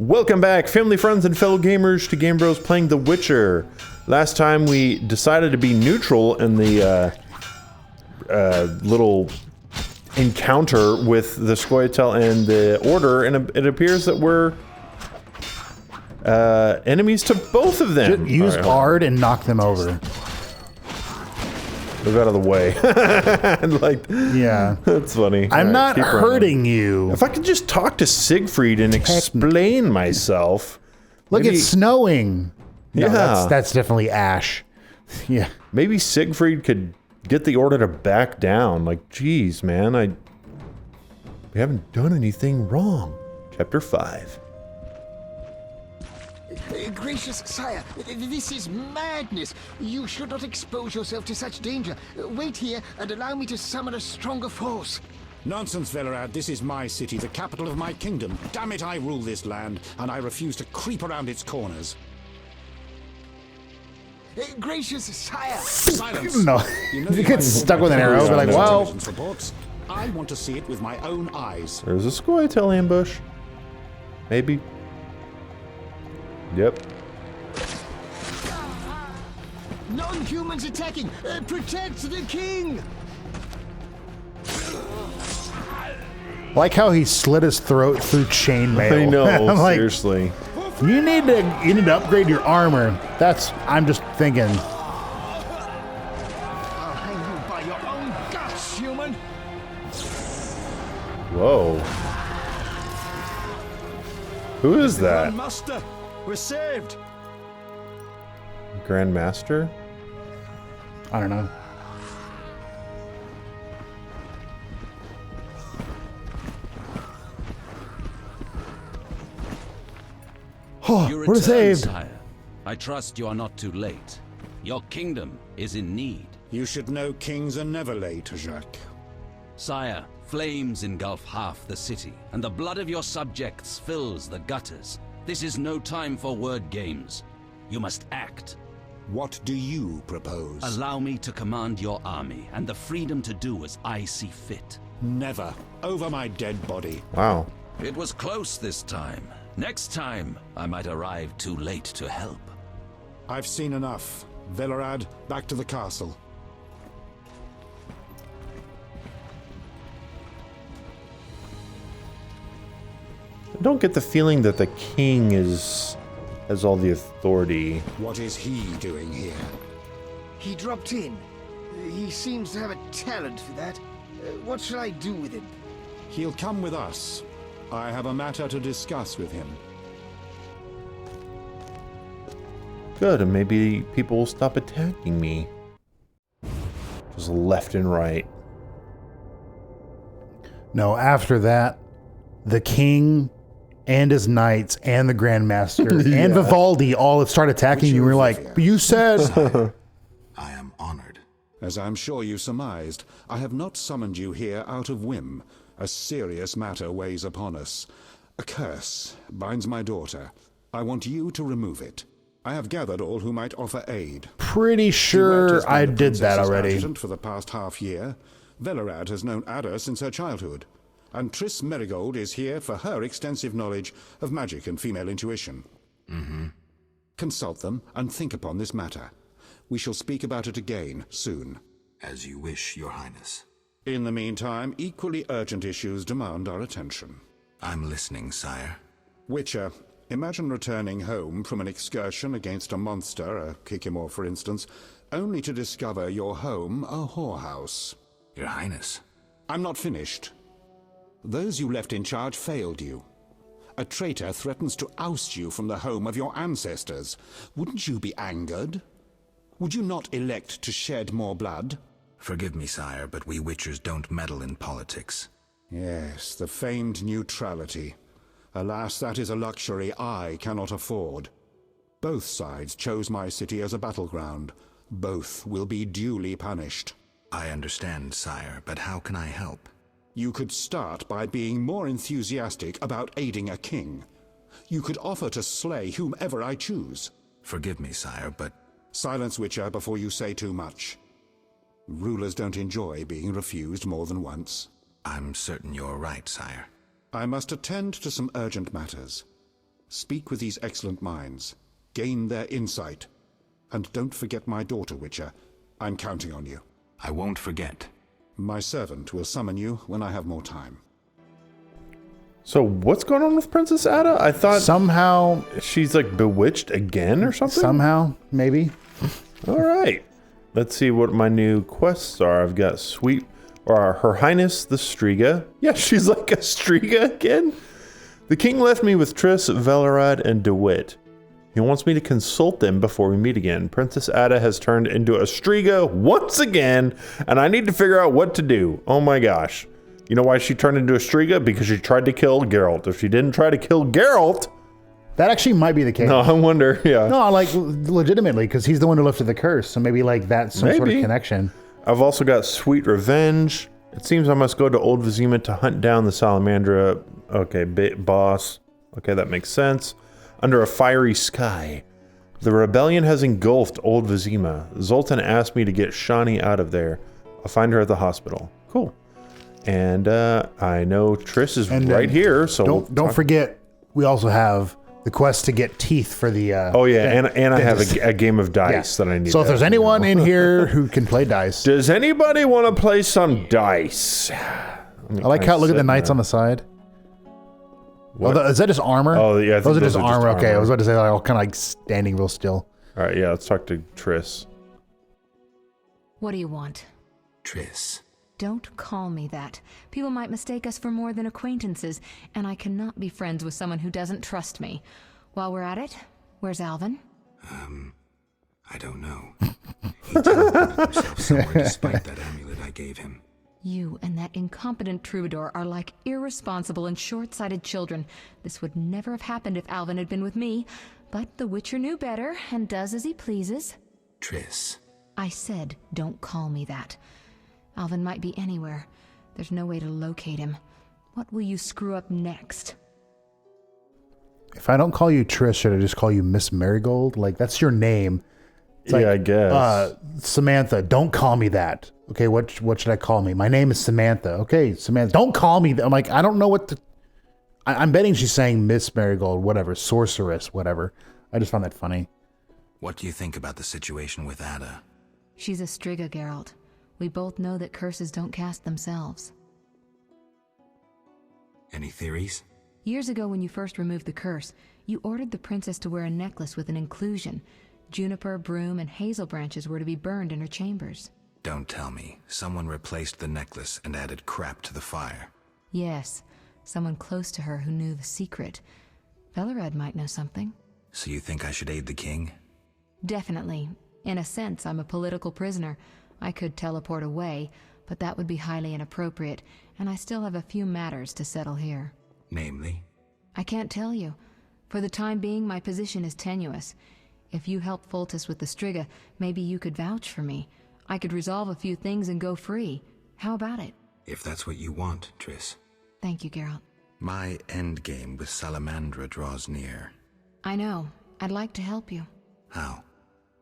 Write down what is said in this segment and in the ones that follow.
Welcome back, family, friends, and fellow gamers, to Game Bros playing The Witcher. Last time we decided to be neutral in the little encounter with the Scoia'tael and the Order, and it appears that we're enemies to both of them. Just use Ard and knock them over. Move out of the way. Like, yeah. That's funny. I'm not hurting you. If I could just talk to Siegfried and explain myself. Look, maybe, it's snowing. No, yeah. That's definitely ash. Yeah. Maybe Siegfried could get the Order to back down. Like, geez, man, we haven't done anything wrong. Chapter 5. Gracious sire, this is madness. You should not expose yourself to such danger. Wait here and allow me to summon a stronger force. Nonsense, Velerad. This is my city, the capital of my kingdom. Damn it, I rule this land, and I refuse to creep around its corners. Gracious sire! Silence! No. You get stuck with an arrow, but like, wow. Reports. I want to see it with my own eyes. There's a Scoia'tael ambush. Maybe. Yep. Non-humans attacking! Protect the king! Like how he slit his throat through chainmail. I know, I'm like, seriously. You need to upgrade your armor. I'm just thinking. I'll hang you by your own guts, human! Whoa. Who is that? Master, we're saved. Grandmaster? I don't know. Oh, You we're return, saved. Sire. I trust you are not too late. Your kingdom is in need. You should know kings are never late, Jacques. Sire, flames engulf half the city, and the blood of your subjects fills the gutters. This is no time for word games. You must act. What do you propose? Allow me to command your army, and the freedom to do as I see fit. Never. Over my dead body. Wow. It was close this time. Next time, I might arrive too late to help. I've seen enough. Velerad, back to the castle. I don't get the feeling that the king has all the authority. What is he doing here? He dropped in. He seems to have a talent for that. What shall I do with him? He'll come with us. I have a matter to discuss with him. Good, and maybe people will stop attacking me. Just left and right. No, after that, the king and his knights and the Grandmaster Yeah. and Vivaldi all start attacking you. We're like, you said. I am honored. As I'm sure you surmised, I have not summoned you here out of whim. A serious matter weighs upon us. A curse binds my daughter. I want you to remove it. I have gathered all who might offer aid. Pretty sure I did that already. For the past half year, Velerad has known Adda since her childhood, and Triss Merigold is here for her extensive knowledge of magic and female intuition. Consult them and think upon this matter. We shall speak about it again soon. As you wish, Your Highness. In the meantime, equally urgent issues demand our attention. I'm listening, sire. Witcher, imagine returning home from an excursion against a monster, a Kikimor for instance, only to discover your home a whorehouse. Your Highness. I'm not finished. Those you left in charge failed you. A traitor threatens to oust you from the home of your ancestors. Wouldn't you be angered? Would you not elect to shed more blood? Forgive me, sire, but we Witchers don't meddle in politics. Yes, the famed neutrality. Alas, that is a luxury I cannot afford. Both sides chose my city as a battleground. Both will be duly punished. I understand, sire, but how can I help? You could start by being more enthusiastic about aiding a king. You could offer to slay whomever I choose. Forgive me, sire, but... Silence, Witcher, before you say too much. Rulers don't enjoy being refused more than once. I'm certain you're right, sire. I must attend to some urgent matters. Speak with these excellent minds. Gain their insight. And don't forget my daughter, Witcher. I'm counting on you. I won't forget. My servant will summon you when I have more time. So what's going on with Princess Adda? I thought Somehow, she's like bewitched again or something? somehow, maybe. All right. Let's see what my new quests are. I've got Her Highness the Striga. Yeah, she's like a Striga again. The king left me with Triss, Velerad, and DeWitt. He wants me to consult them before we meet again. Princess Adda has turned into a Striga once again, and I need to figure out what to do. Oh my gosh. You know why she turned into a Striga? Because she tried to kill Geralt. If she didn't try to kill Geralt... That actually might be the case. No, I wonder, yeah. No, like, legitimately, because he's the one who lifted the curse, so maybe, like, that's some sort of connection. I've also got Sweet Revenge. It seems I must go to Old Vizima to hunt down the Salamandra. Okay, boss. Okay, that makes sense. Under a fiery sky. The rebellion has engulfed Old Vizima. Zoltan asked me to get Shani out of there. I'll find her at the hospital. Cool. And I know Triss is right here, so don't forget, we also have the quest to get teeth for the. Oh yeah, and I have a game of dice that I need. So if there's anyone in here who can play dice, does anybody want to play some dice? I like how look at the knights on the side. What? Is that just armor? Oh yeah, those are just armor. Okay, I was about to say all kind of like standing real still. All right, yeah, let's talk to Triss. What do you want? Triss. Don't call me that. People might mistake us for more than acquaintances, and I cannot be friends with someone who doesn't trust me. While we're at it, where's Alvin? I don't know. He teleported himself somewhere despite that amulet I gave him. You and that incompetent troubadour are like irresponsible and short-sighted children. This would never have happened if Alvin had been with me, but the Witcher knew better and does as he pleases. Triss. I said, don't call me that. Alvin might be anywhere. There's no way to locate him. What will you screw up next? If I don't call you Trish, should I just call you Miss Marigold? Like, that's your name. It's I guess. Samantha, don't call me that. Okay, what should I call me? My name is Samantha. Okay, Samantha, don't call me that. I'm like, I don't know what to... I'm betting she's saying Miss Marigold, whatever, sorceress, whatever. I just found that funny. What do you think about the situation with Adda? She's a Striga, Geralt. We both know that curses don't cast themselves. Any theories? Years ago when you first removed the curse, you ordered the princess to wear a necklace with an inclusion. Juniper, broom, and hazel branches were to be burned in her chambers. Don't tell me. Someone replaced the necklace and added crap to the fire. Yes, someone close to her who knew the secret. Velerad might know something. So you think I should aid the king? Definitely. In a sense, I'm a political prisoner. I could teleport away, but that would be highly inappropriate, and I still have a few matters to settle here. Namely? I can't tell you. For the time being, my position is tenuous. If you help Foltest with the Striga, maybe you could vouch for me. I could resolve a few things and go free. How about it? If that's what you want, Triss. Thank you, Geralt. My endgame with Salamandra draws near. I know. I'd like to help you. How?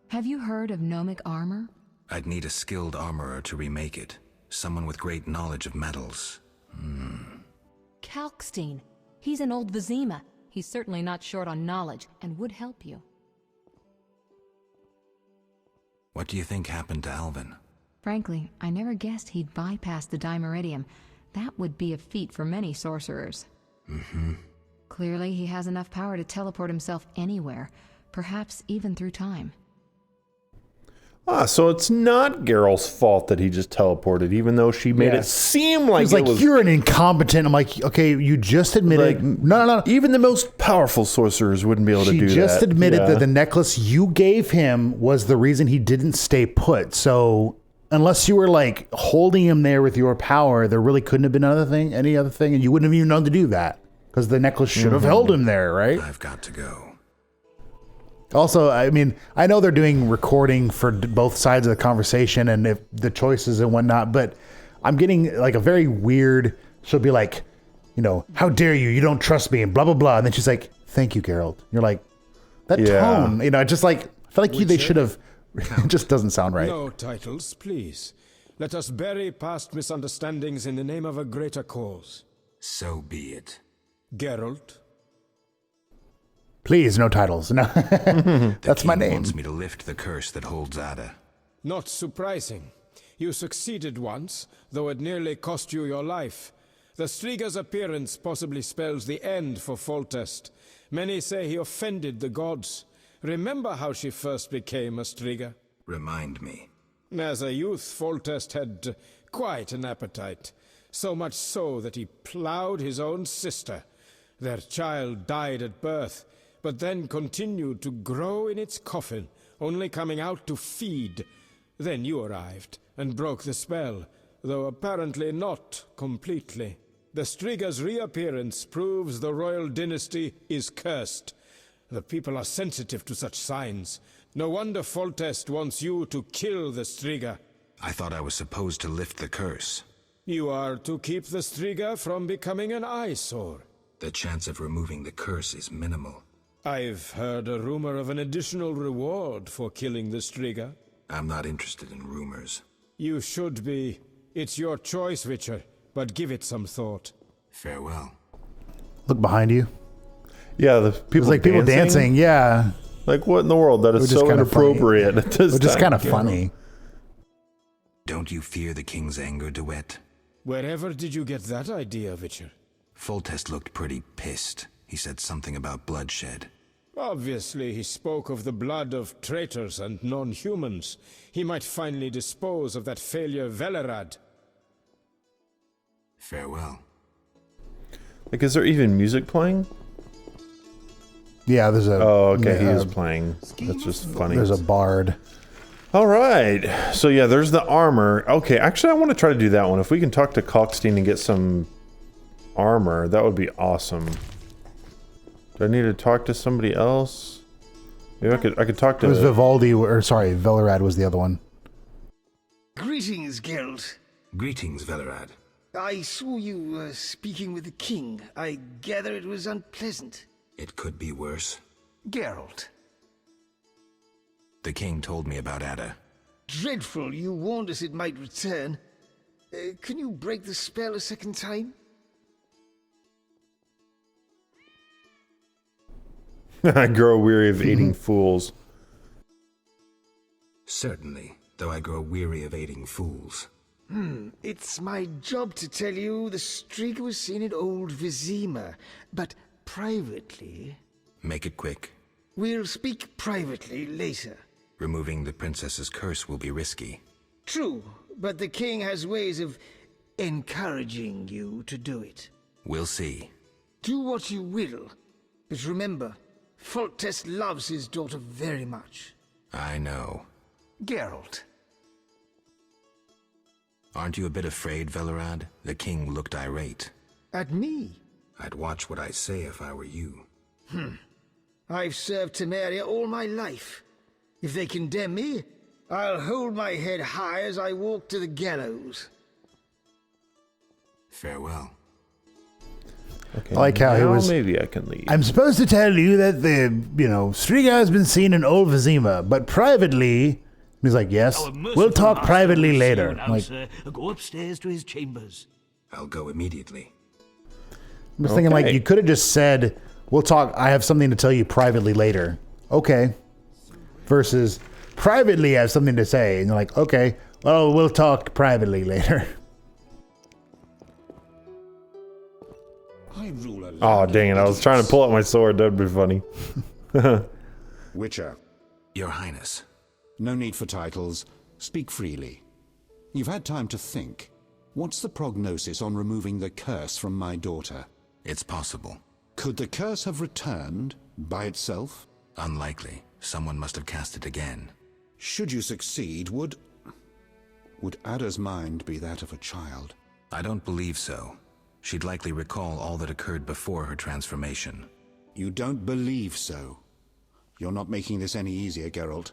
Have you heard of gnomic armor? I'd need a skilled armorer to remake it. Someone with great knowledge of metals. Kalkstein. He's an old Vizima. He's certainly not short on knowledge and would help you. What do you think happened to Alvin? Frankly, I never guessed he'd bypass the Dimeridium. That would be a feat for many sorcerers. Clearly, he has enough power to teleport himself anywhere, perhaps even through time. Ah, so it's not Geralt's fault that he just teleported, even though she made it seem like He's like, you're an incompetent. I'm like, okay, you just admitted. Like, no. Even the most powerful sorcerers wouldn't be able to do that. She just admitted that the necklace you gave him was the reason he didn't stay put. So unless you were like holding him there with your power, there really couldn't have been any other thing, and you wouldn't have even known to do that because the necklace should have held him there, right? I've got to go. Also, I mean, I know they're doing recording for both sides of the conversation and if the choices and whatnot, but I'm getting like a very weird, she'll be like, you know, how dare you? You don't trust me and blah, blah, blah. And then she's like, thank you, Geralt. You're like, that tone, you know, just like, I feel like they should have, it just doesn't sound right. No titles, please. Let us bury past misunderstandings in the name of a greater cause. So be it. Geralt. Please, no titles. No, that's my king name. wants me to lift the curse that holds Adda. Not surprising. You succeeded once, though it nearly cost you your life. The Striga's appearance possibly spells the end for Foltest. Many say he offended the gods. Remember how she first became a Striga? Remind me. As a youth, Foltest had quite an appetite. So much so that he ploughed his own sister. Their child died at birth, but then continued to grow in its coffin, only coming out to feed. Then you arrived and broke the spell, though apparently not completely. The Striga's reappearance proves the royal dynasty is cursed. The people are sensitive to such signs. No wonder Foltest wants you to kill the Striga. I thought I was supposed to lift the curse. You are to keep the Striga from becoming an eyesore. The chance of removing the curse is minimal. I've heard a rumor of an additional reward for killing the Striga. I'm not interested in rumors. You should be. It's your choice, Witcher, but give it some thought. Farewell. Look behind you. Yeah, the It was people like people dancing. Yeah, Like, what in the world? That is Which is so kinda inappropriate at this which is time. kind of funny. Don't you fear the king's anger, Duet? Wherever did you get that idea, Witcher? Foltest looked pretty pissed. He said something about bloodshed. Obviously, he spoke of the blood of traitors and non-humans. He might finally dispose of that failure Velerad. Farewell. Like, is there even music playing? Yeah, there's a. Oh, okay, he yeah, is playing. That's just funny. There's a bard. All right. So, yeah, there's the armor. Okay, actually, I want to try to do that one. If we can talk to Kalkstein and get some armor, that would be awesome. Do I need to talk to somebody else? Maybe I could talk to... It was Vivaldi, or sorry, Velerad was the other one. Greetings, Geralt. Greetings, Velerad. I saw you speaking with the king. I gather it was unpleasant. It could be worse. Geralt. The king told me about Adda. Dreadful, you warned us it might return. Can you break the spell a second time? I grow weary of aiding fools. Certainly, though I grow weary of aiding fools. It's my job to tell you the Striga was seen in old Vizima, but privately. Make it quick. We'll speak privately later. Removing the princess's curse will be risky. True, but the king has ways of encouraging you to do it. We'll see. Do what you will, but remember, Foltest loves his daughter very much. I know. Geralt. Aren't you a bit afraid, Velerad? The king looked irate. At me? I'd watch what I say if I were you. I've served Temeria all my life. If they condemn me, I'll hold my head high as I walk to the gallows. Farewell. Okay, I like how he now was- maybe I can leave. I'm supposed to tell you that the, Striga has been seen in Old Vizima, but privately, he's like, yes, we'll talk privately later. Like, Go upstairs to his chambers. I'll go immediately. I'm just thinking, like, Okay. you could have just said, we'll talk, I have something to tell you privately later. Okay. Versus, privately I have something to say. And you're like, okay, well, we'll talk privately later. I rule a Oh, land dang it. of I was trying to idiots. pull out my sword. That'd be funny. Witcher, Your Highness. no need for titles. Speak freely. You've had time to think. What's the prognosis on removing the curse from my daughter? It's possible. Could the curse have returned by itself? Unlikely. Someone must have cast it again. Should you succeed, would Adda's mind be that of a child? I don't believe so. She'd likely recall all that occurred before her transformation. You don't believe so. You're not making this any easier, Geralt.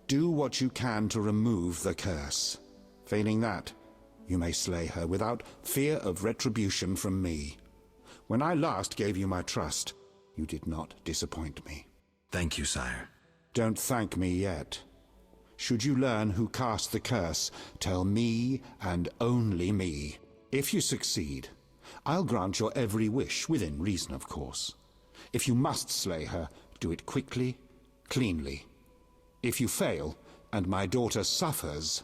Do what you can to remove the curse. Failing that, you may slay her without fear of retribution from me. When I last gave you my trust, you did not disappoint me. Thank you, sire. Don't thank me yet. Should you learn who cast the curse, tell me and only me. If you succeed, I'll grant your every wish, within reason, of course. If you must slay her, do it quickly, cleanly. If you fail, and my daughter suffers,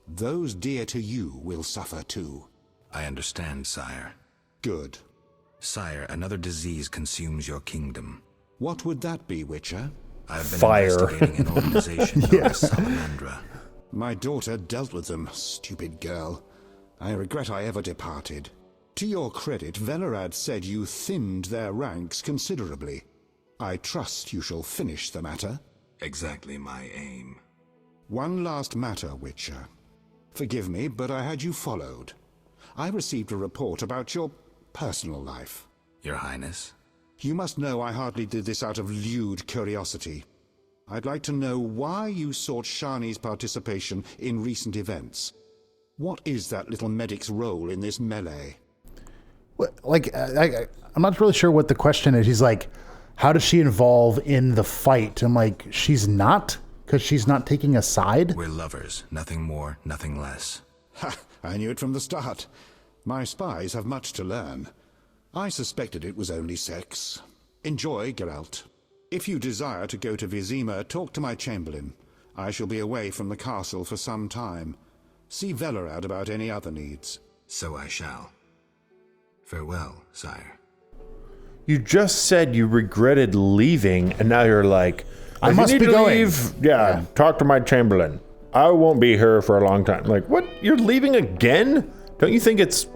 those dear to you will suffer too. I understand, sire. Good. Sire, another disease consumes your kingdom. What would that be, Witcher? I've been Fire. investigating an organization known as Salamandra. My daughter dealt with them, stupid girl. I regret I ever departed. To your credit, Velerad said you thinned their ranks considerably. I trust you shall finish the matter. Exactly my aim. One last matter, Witcher. Forgive me, but I had you followed. I received a report about your personal life. Your Highness? You must know I hardly did this out of lewd curiosity. I'd like to know why you sought Shani's participation in recent events. What is that little medic's role in this melee? I'm not really sure what the question is. He's like, how does she involve in the fight? I'm like, she's not? Because she's not taking a side? We're lovers. Nothing more, nothing less. Ha! I knew it from the start. My spies have much to learn. I suspected it was only sex. Enjoy, Geralt. If you desire to go to Vizima, talk to my chamberlain. I shall be away from the castle for some time. See Velerad about any other needs. So I shall. Farewell, sire. You just said you regretted leaving, and now you're like, I "If you must need be to going." leave, yeah, talk to my chamberlain. I won't be here for a long time." Like, what? You're leaving again? Don't you think it's...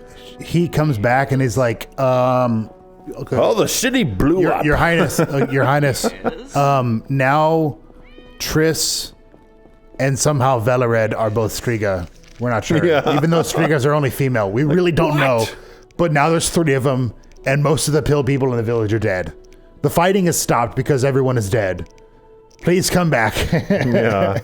He comes back and he's like, okay. Oh, the city blew up. Your Highness, Your Highness, now Triss and somehow Velerad are both Striga. We're not sure. Yeah. Even though Strigas are only female. We really don't know. But now there's 3 of them, and most of the pill people in the village are dead. The fighting has stopped because everyone is dead. Please come back. Yeah.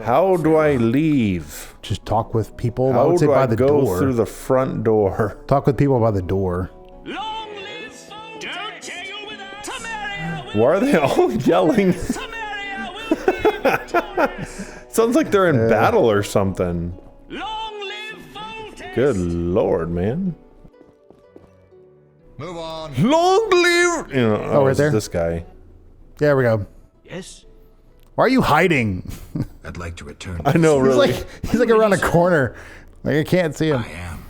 How do I leave? Just talk with people. I How would say do by I the go door. through the front door? Talk with people by the door. Long live Foltest! Don't take you with us! Temeria will Why are they all yelling? Temeria will be victorious! Sounds like they're in battle or something. Long live Foltest! Good lord, man. Move on. Long live... You know, Oh, right it's there? this guy. There we go. Yes? Why are you hiding? I'd like to return. I know, really. He's like around a corner. Like I can't see him. I am.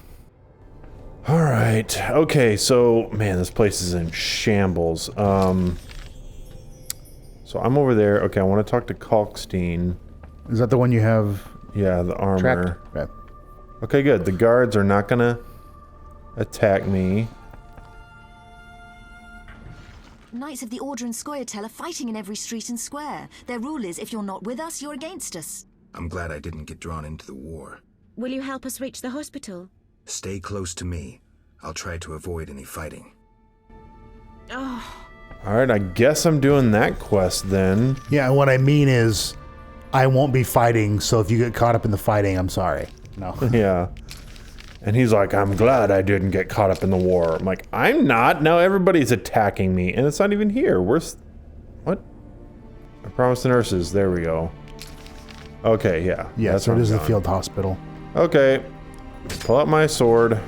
All right. Okay, so, man, this place is in shambles. So I'm over there. Okay, I want to talk to Kalkstein. Is that the one you have Yeah, the armor. tracked? Okay. Okay, good. The guards are not going to attack me. Knights of the Order and Scoia'tael are fighting in every street and square. Their rule is, if you're not with us, you're against us. I'm glad I didn't get drawn into the war. Will you help us reach the hospital? Stay close to me. I'll try to avoid any fighting. Oh, All right, I guess I'm doing that quest then. Yeah, and what I mean is, I won't be fighting, so if you get caught up in the fighting, I'm sorry. No. Yeah. And he's like, I'm glad I didn't get caught up in the war. I'm like, I'm not. Now everybody's attacking me, and it's not even here. Where's... What? I promised the nurses. There we go. Okay, yeah. Yeah, that's so where it is I'm the going. field hospital. Okay. Pull out my sword.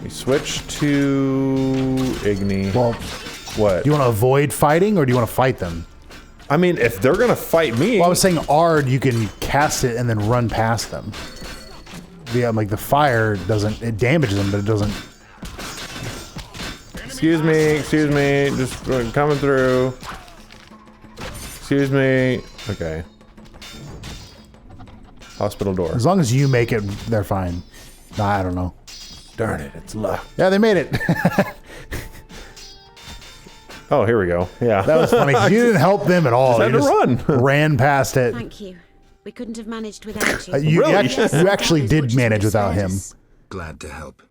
We switch to Igni. Well, What? do you want to avoid fighting, or do you want to fight them? I mean, if they're gonna fight me... Well, I was saying Ard, you can cast it and then run past them. Yeah, like the fire doesn't... It damages them, but it doesn't... Excuse me, just coming through. Excuse me. Okay. Hospital door. As long as you make it, they're fine. Nah, I don't know. Darn it, it's locked. Yeah, they made it. Oh, here we go. Yeah. That was funny. You didn't help them at all. Just had You to just run. ran past it. thank you. We couldn't have managed without you. You, Really? you actually did manage without him. Glad to help.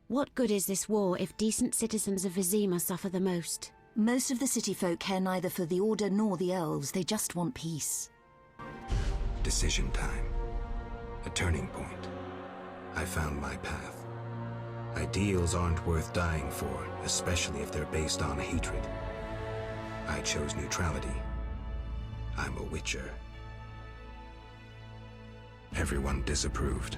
What good is this war if decent citizens of Vizima suffer the most? Most of the city folk care neither for the Order nor the elves. They just want peace. Decision time. A turning point. I found my path. Ideals aren't worth dying for, especially if they're based on hatred. I chose neutrality. I'm a Witcher. Everyone disapproved.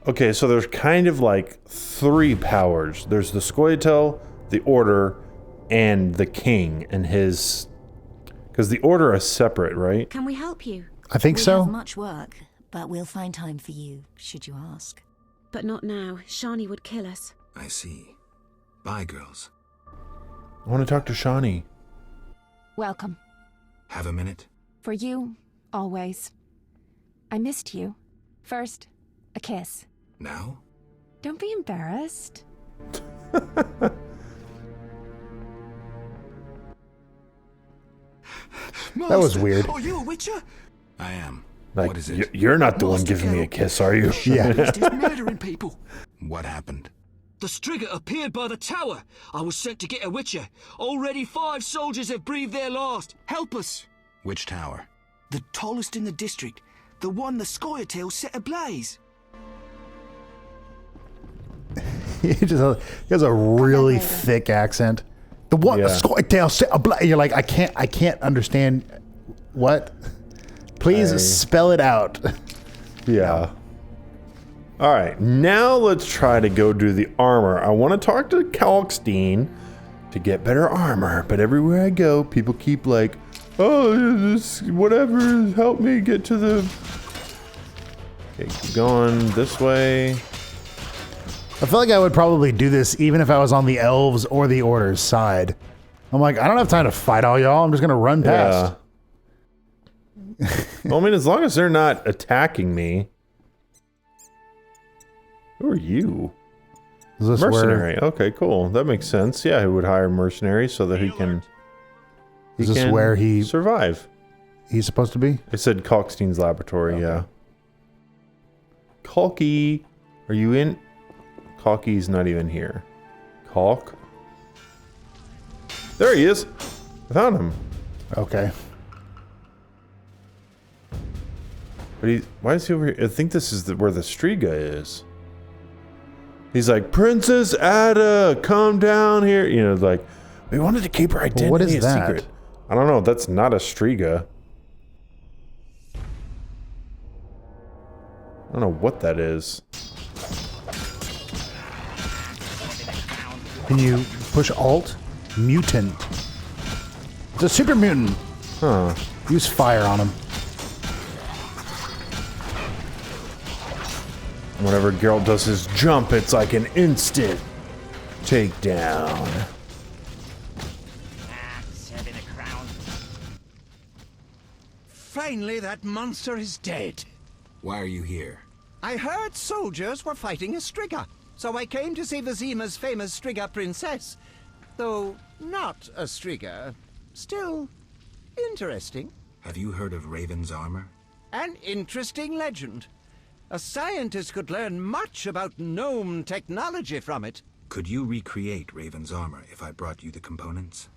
Okay, so there's kind of like 3 powers. There's the Scoia'tael, the Order, and the King and his... Because the Order is separate, right? Can we help you? I think We so. have much work, but we'll find time for you, should you ask. But not now. Shani would kill us. I see. Bye, girls. I want to talk to Shani. Welcome. Have a minute? For you, always. I missed you. First, a kiss. Now? Don't be embarrassed. That was weird. Are you a witcher? I am. Like, What is it? You're not the one giving me a kiss, are you? Yeah. He's murdering people. What happened? The Striga appeared by the tower. I was sent to get a witcher. Already 5 soldiers have breathed their last. Help us. Which tower? The tallest in the district. The one the Scoia'tael set ablaze. He has a really thick accent. The one, the Yeah. Scoia'tael, you're like, I can't understand what. Please spell it out. Yeah. All right, now let's try to go do the armor. I want to talk to Kalkstein to get better armor, but everywhere I go, people keep like, oh, this whatever, help me get to the... Okay, keep going this way. I feel like I would probably do this even if I was on the elves or the order's side. I'm like, I don't have time to fight all y'all. I'm just gonna run past. Well, I mean, as long as they're not attacking me. Who are you? Is this Mercenary. Okay, cool. That makes sense. Yeah, he would hire mercenaries so that he can where he survive. He's supposed to be? It said Kalkstein's laboratory, yeah. Kalky, are you in? Kalky's not even here. Kalk? There he is. I found him. Okay. But why is he over here? I think this is where the Striga is. He's like, Princess Adda, come down here. You know, like, we wanted to keep her identity what is a that? secret. I don't know. That's not a Striga. I don't know what that is. Can you push Alt? Mutant. It's a super mutant. Huh. Use fire on him. Whenever Geralt does his jump, it's like an instant takedown. Finally, that monster is dead. Why are you here? I heard soldiers were fighting a Striga, so I came to see Vizima's famous Striga princess. Though not a Striga, still interesting. Have you heard of Raven's armor? An interesting legend. A scientist could learn much about gnome technology from it. Could you recreate Raven's armor if I brought you the components?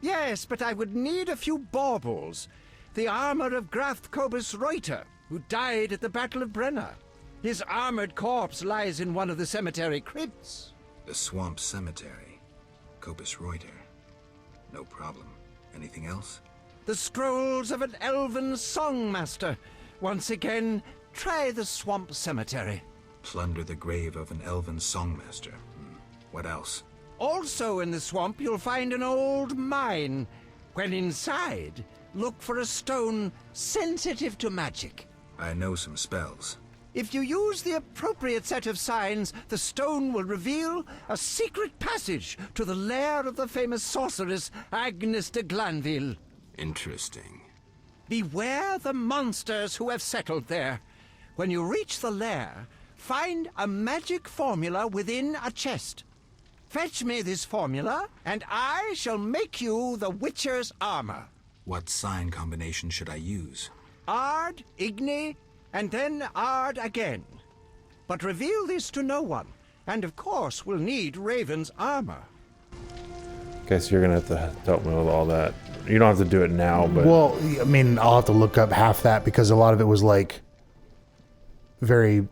Yes, but I would need a few baubles. The armor of Graf Kobus Reuter, who died at the Battle of Brenna. His armored corpse lies in one of the cemetery crypts. The Swamp Cemetery. Kobus Reuter. No problem. Anything else? The scrolls of an elven songmaster. Once again, try the Swamp Cemetery. Plunder the grave of an elven songmaster. What else? Also in the swamp, you'll find an old mine. When inside, look for a stone sensitive to magic. I know some spells. If you use the appropriate set of signs, the stone will reveal a secret passage to the lair of the famous sorceress Agnes de Glanville. Interesting. Beware the monsters who have settled there. When you reach the lair, find a magic formula within a chest. Fetch me this formula, and I shall make you the Witcher's armor. What sign combination should I use? Ard, Igni, and then Ard again. But reveal this to no one, and of course we'll need Raven's armor. Guess you're gonna have to help me with all that. You don't have to do it now, but... Well, I mean, I'll have to look up half that because a lot of it was like very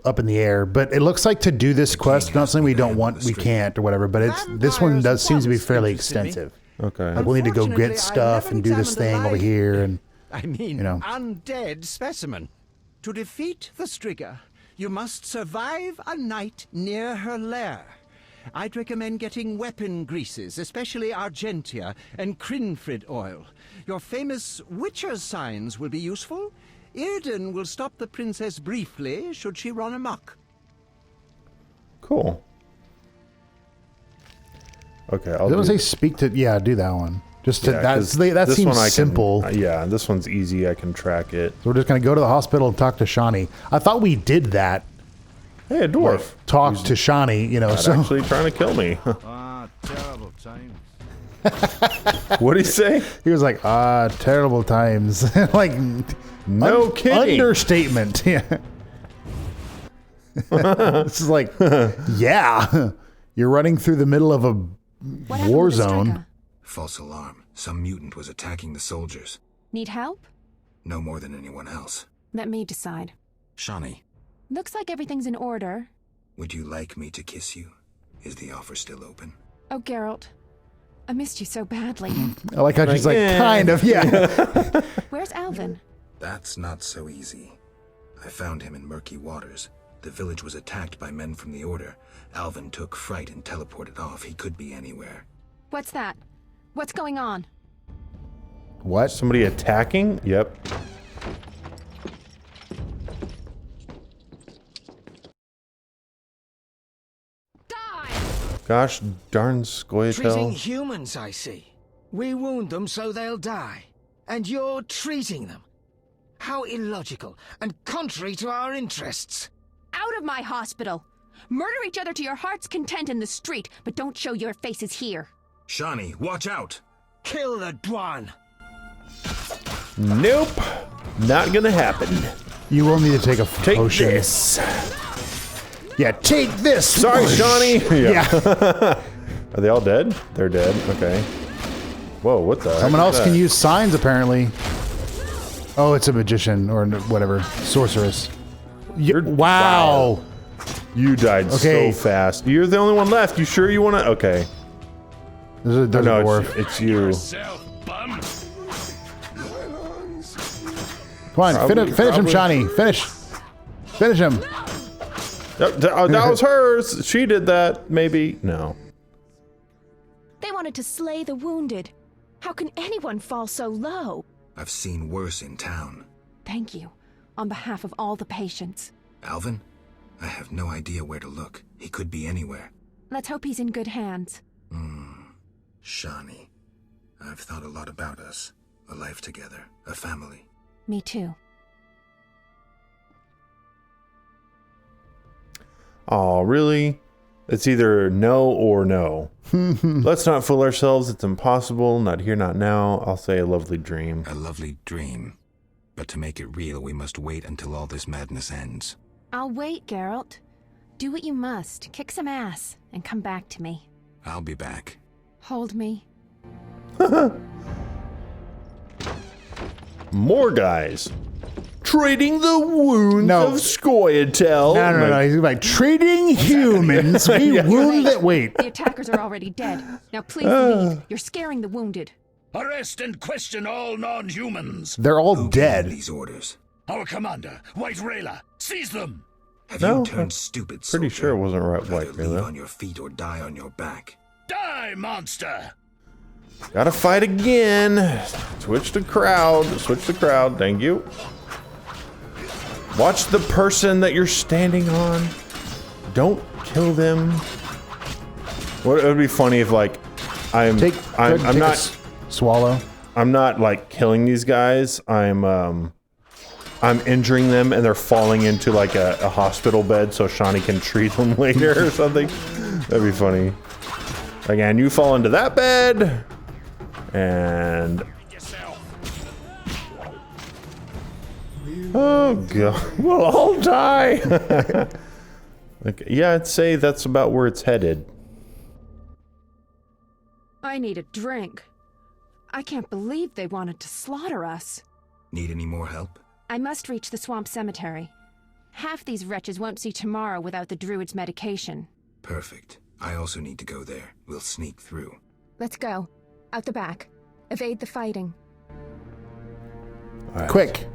up in the air. But it looks like to do this quest, not something we don't want, we can't or whatever. But this one does seems to be fairly extensive. Okay. Like we'll need to go get stuff and do this thing over here, and I mean, you know. undead specimen. To defeat the Striga, You must survive a night near her lair. I'd recommend getting weapon greases, especially Argentia and Crinfrid oil. Your famous Witcher's signs will be useful. Irden will stop the princess briefly, should she run amok. Cool. Okay, I'll Doesn't say speak to... Yeah, do that one. Just to, that this seems one I simple. Can, yeah, this one's easy. I can track it. So we're just going to go to the hospital and talk to Shani. I thot we did that. Hey, a dwarf. Like, talk to Shani, you know. Not actually trying to kill me. Terrible times. What did he say? He was like, terrible times. Like, no kidding. Understatement. Yeah. This is like, yeah. You're running through the middle of a war zone. False alarm. Some mutant was attacking the soldiers. Need help? No more than anyone else. Let me decide. Shani. Looks like everything's in order. Would you like me to kiss you? Is the offer still open? Oh, Geralt. I missed you so badly. I like how she's like, kind of, yeah. Where's Alvin? That's not so easy. I found him in murky waters. The village was attacked by men from the Order. Alvin took fright and teleported off. He could be anywhere. What's that? What's going on? What? Somebody attacking? Yep. Gosh darn Treating Scoia'tael. humans, I see. We wound them so they'll die. And you're treating them. How illogical and contrary to our interests. Out of my hospital! Murder each other to your heart's content in the street, but don't show your faces here. Shani, watch out! Kill the Dwan! Nope. Not gonna happen. You will need to take a potion. This. Yeah, take this. Sorry, Shani. Yeah. Are they all dead? They're dead. Okay. Whoa, what the heck Someone is else that? can use signs, apparently. Oh, it's a magician or whatever. Sorceress. Wow. You died so fast. You're the only one left. You sure you want to? Okay. There's a dwarf. It's you. Come on, finish him, Shani. Finish him. That was hers. She did that. Maybe. No. They wanted to slay the wounded. How can anyone fall so low? I've seen worse in town. Thank you, on behalf of all the patients. Alvin? I have no idea where to look. He could be anywhere. Let's hope he's in good hands. Shani. I've thought a lot about us. A life together. A family. Me too. Oh, really? It's either no or no. Let's not fool ourselves. It's impossible. Not here, not now. I'll say a lovely dream. A lovely dream. But to make it real, we must wait until all this madness ends. I'll wait, Geralt. Do what you must. Kick some ass and come back to me. I'll be back. Hold me. More guys. Trading the wounds of Scoia'tael. No. He's like, trading humans. We wound that. Wait. The attackers are already dead. Now please leave. You're scaring the wounded. Arrest and question all non-humans. They're all dead. These orders. Our commander, White Rayla, seize them. Have you turned stupid, soldier? Pretty sure it wasn't right, White Leave Rayla. on your feet or die on your back. Die, monster! Gotta fight again. Switch the crowd. Thank you. Watch the person that you're standing on. Don't kill them. What it would be funny if like I'm not swallow. I'm not like killing these guys. I'm injuring them and they're falling into like a hospital bed so Shani can treat them later or something. That'd be funny. Again, you fall into that bed and oh god, we'll all die. Okay, yeah, I'd say that's about where it's headed. I need a drink. I can't believe they wanted to slaughter us. Need any more help? I must reach the swamp cemetery. Half these wretches won't see tomorrow without the druid's medication. Perfect. I also need to go there. We'll sneak through. Let's go. Out the back. Evade the fighting. Right. Quick.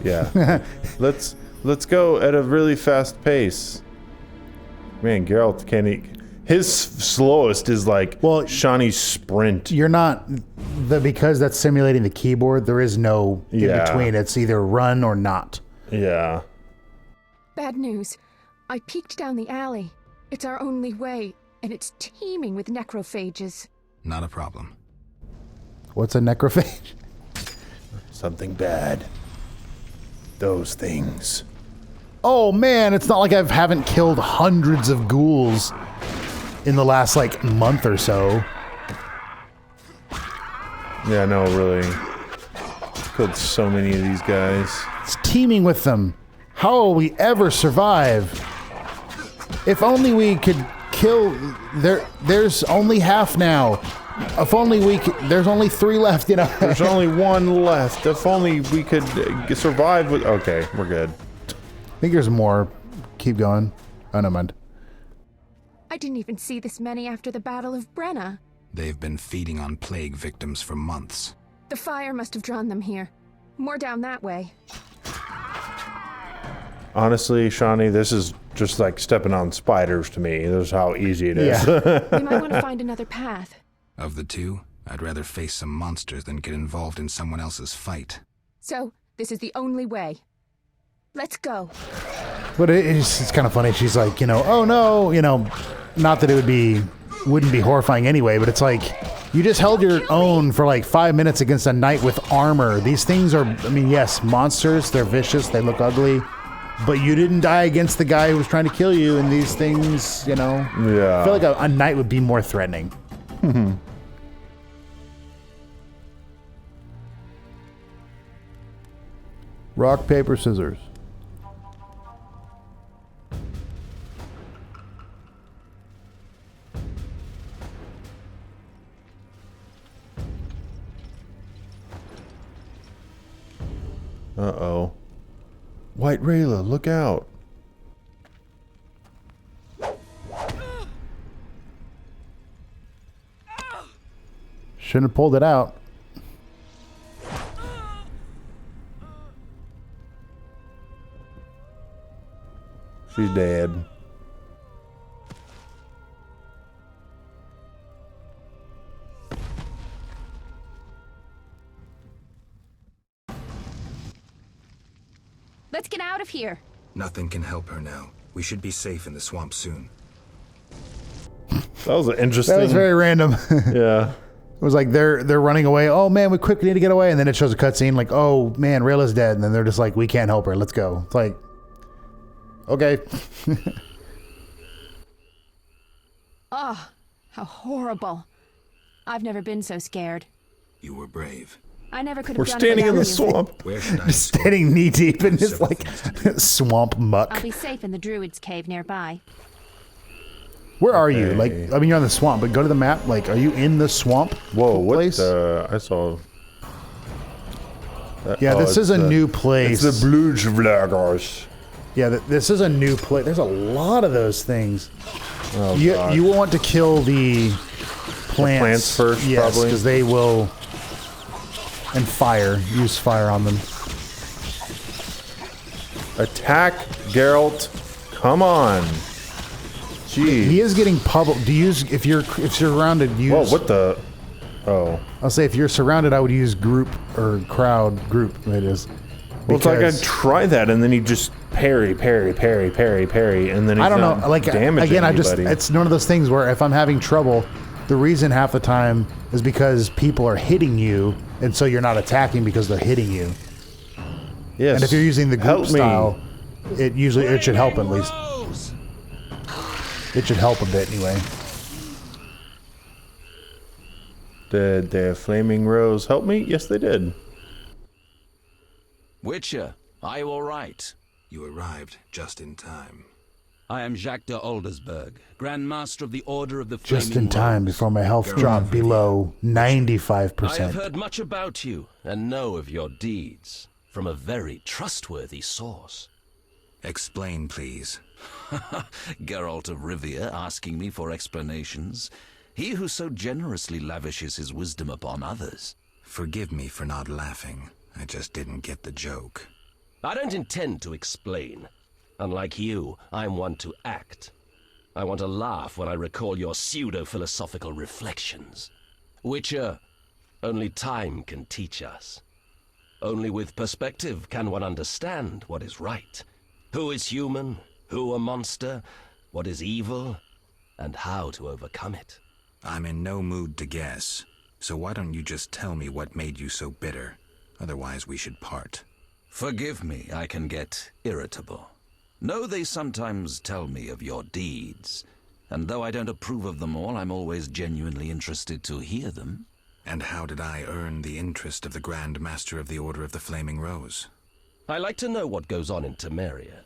Yeah. Let's go at a really fast pace. Man, Geralt can't. His slowest is like Shawnee's sprint. You're not because that's simulating the keyboard. There is no in between. It's either run or not. Yeah. Bad news. I peeked down the alley. It's our only way, and it's teeming with necrophages. Not a problem. What's a necrophage? Something bad. Those things. Oh man, it's not like I haven't killed hundreds of ghouls in the last like month or so. Yeah, no, really. Killed so many of these guys. It's teeming with them. How will we ever survive? If only we could kill. There's only half now. If only we could. There's only 3 left. You know. There's only 1 left. If only we could survive with. Okay, we're good. I think there's more. Keep going. Oh, no mind. I didn't even see this many after the Battle of Brenna. They've been feeding on plague victims for months. The fire must have drawn them here. More down that way. Honestly, Shawnee, this is just like stepping on spiders to me. This is how easy it is. We might want to find another path. Of the two, I'd rather face some monsters than get involved in someone else's fight. So, this is the only way. Let's go. But it's kind of funny. She's like, oh no, not that it wouldn't be horrifying anyway, but it's like, you just held your own for like 5 minutes against a knight with armor. These things are, yes, monsters. They're vicious. They look ugly. But you didn't die against the guy who was trying to kill you, and these things, Yeah. I feel like a knight would be more threatening. Rock, paper, scissors. Uh-oh. White Rayla, look out. Shouldn't have pulled it out. She's dead. Let's get out of here. Nothing can help her now. We should be safe in the swamp soon. That was interesting. That was very random. Yeah. It was like they're running away. Oh man, we quickly need to get away. And then it shows a cutscene like, oh man, Rayla's dead. And then they're just like, we can't help her. Let's go. It's like, okay. Oh, how horrible. I've never been so scared. You were brave. I never could have We're done standing it in the without you. swamp. Where should I Just standing knee deep in this like swamp muck. I'll be safe in the druid's cave nearby. Where are you? Like, I mean, you're on the swamp, but go to the map. Like, are you in the swamp? Whoa, what place? I saw. Yeah, this is a new place. It's the Bloedvlagers. Yeah, this is a new place. There's a lot of those things. Oh, you want to kill the plants first, yes, probably. because they will. And fire. Use fire on them. Attack, Geralt. Come on. Jeez. He is getting public. Do you use if you're surrounded? Use. Whoa! What the? Oh. I'll say if you're surrounded, I would use group or crowd group. It is. Well, it's like I try that, and then he just parry, and then he's I don't know. Like damaging again, anybody. it's one of those things where if I'm having trouble, the reason half the time is because people are hitting you, and so you're not attacking because they're hitting you. Yes. And if you're using the group style, it should help at least. It should help a bit anyway. Did the flaming rose help me? Yes, they did. Witcher, are you all right? You arrived just in time. I am Jacques de Oldersberg, Grand Master of the Order of the Flaming Just in time Rose. before my health dropped below 95%. I have heard much about you and know of your deeds from a very trustworthy source. Explain, please. Geralt of Rivia asking me for explanations. He who so generously lavishes his wisdom upon others. Forgive me for not laughing. I just didn't get the joke. I don't intend to explain. Unlike you, I'm one to act. I want to laugh when I recall your pseudo-philosophical reflections. Witcher, only time can teach us. Only with perspective can one understand what is right. Who is human, who a monster, what is evil, and how to overcome it. I'm in no mood to guess, so why don't you just tell me what made you so bitter? Otherwise we should part. Forgive me, I can get irritable. Know they sometimes tell me of your deeds, and though I don't approve of them all, I'm always genuinely interested to hear them. And how did I earn the interest of the Grand Master of the Order of the Flaming Rose? I like to know what goes on in Temeria.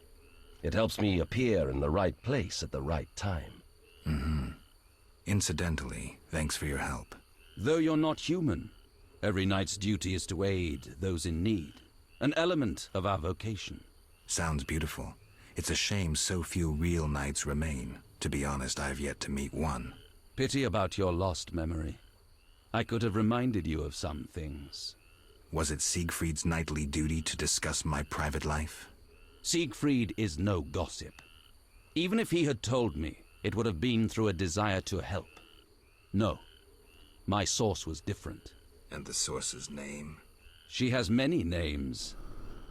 It helps me appear in the right place at the right time. Incidentally, thanks for your help. Though you're not human, every knight's duty is to aid those in need. An element of our vocation. Sounds beautiful. It's a shame so few real knights remain. To be honest, I've yet to meet one. Pity about your lost memory. I could have reminded you of some things. Was it Siegfried's knightly duty to discuss my private life? Siegfried is no gossip. Even if he had told me, it would have been through a desire to help. No, my source was different. And the source's name? She has many names,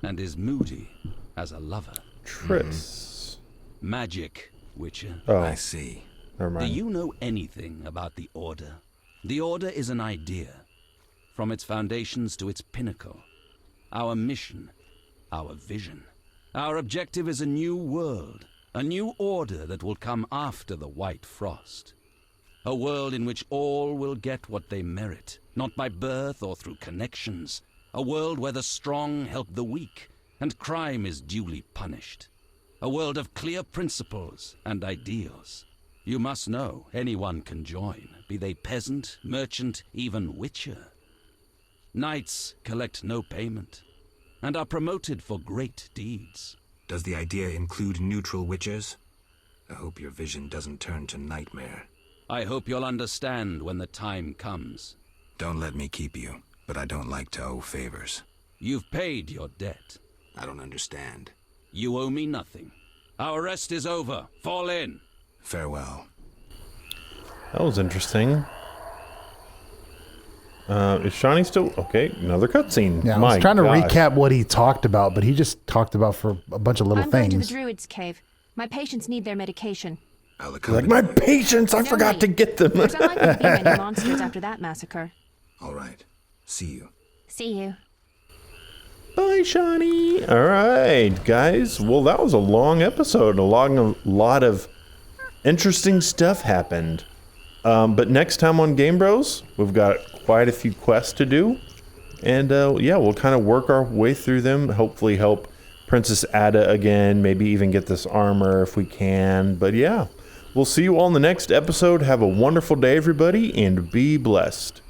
and is moody as a lover. Triss. Magic, Witcher. Oh, I see. Never mind. Do you know anything about the Order? The Order is an idea, from its foundations to its pinnacle. Our mission, our vision. Our objective is a new world, a new order that will come after the White Frost. A world in which all will get what they merit, not by birth or through connections. A world where the strong help the weak, and crime is duly punished. A world of clear principles and ideals. You must know anyone can join, be they peasant, merchant, even witcher. Knights collect no payment, and are promoted for great deeds. Does the idea include neutral witchers? I hope your vision doesn't turn to nightmare. I hope you'll understand when the time comes. Don't let me keep you, but I don't like to owe favors. You've paid your debt. I don't understand. You owe me nothing. Our rest is over. Fall in. Farewell. That was interesting. Is Shawnee still okay? Another cutscene. Yeah, I was trying to recap what he talked about, but he just talked about for a bunch of little I'm things. going to the Druid's Cave. My patients need their medication. Like my patients, I forgot to get them. There's unlikely to be many monsters after that massacre. All right. See you. See you. Bye, Shawnee. All right, guys. Well, that was a long episode. A lot of interesting stuff happened. But next time on Game Bros, we've got quite a few quests to do. And yeah, we'll kind of work our way through them. Hopefully help Princess Adda again. Maybe even get this armor if we can. But yeah, we'll see you all in the next episode. Have a wonderful day, everybody, and be blessed.